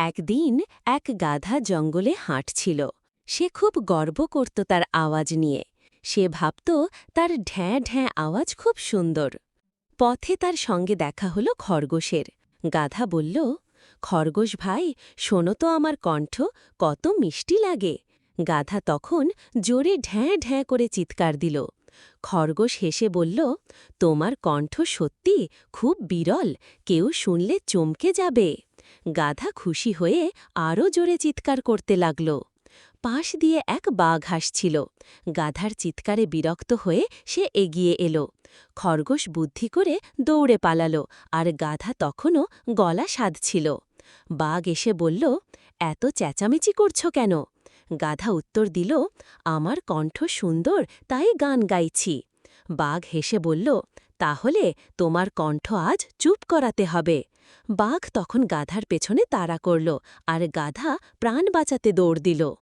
একদিন এক গাধা জঙ্গলে হাঁটছিল। সে খুব গর্ব করত তার আওয়াজ নিয়ে। সে ভাবত তার ঢ্যাঁ ঢ্যাঁ আওয়াজ খুব সুন্দর। পথে তার সঙ্গে দেখা হলো খরগোশের। গাধা বলল, খরগোশ ভাই, শোনো তো আমার কণ্ঠ কত মিষ্টি লাগে। গাধা তখন জোরে ঢ্যাঁ ঢ্যাঁ করে চিৎকার দিল। খরগোশ হেসে বলল, তোমার কণ্ঠ সত্যি খুব বিরল, কেউ শুনলে চমকে যাবে। গাধা খুশি হয়ে আরও জোরে চিৎকার করতে লাগল। পাশ দিয়ে এক বাঘ হাসছিল। গাধার চিৎকারে বিরক্ত হয়ে সে এগিয়ে এলো। খরগোশ বুদ্ধি করে দৌড়ে পালালো, আর গাধা তখনও গলা সাধছিল। বাঘ এসে বলল, এত চেঁচামেচি করছো কেন? গাধা উত্তর দিল, আমার কণ্ঠ সুন্দর তাই গান গাইছি। বাঘ হেসে বলল, তাহলে তোমার কণ্ঠ আজ চুপ করাতে হবে। বাঘ তখন গাধার পেছনে তাড়া করল, আর গাধা প্রাণ বাঁচাতে দৌড় দিল।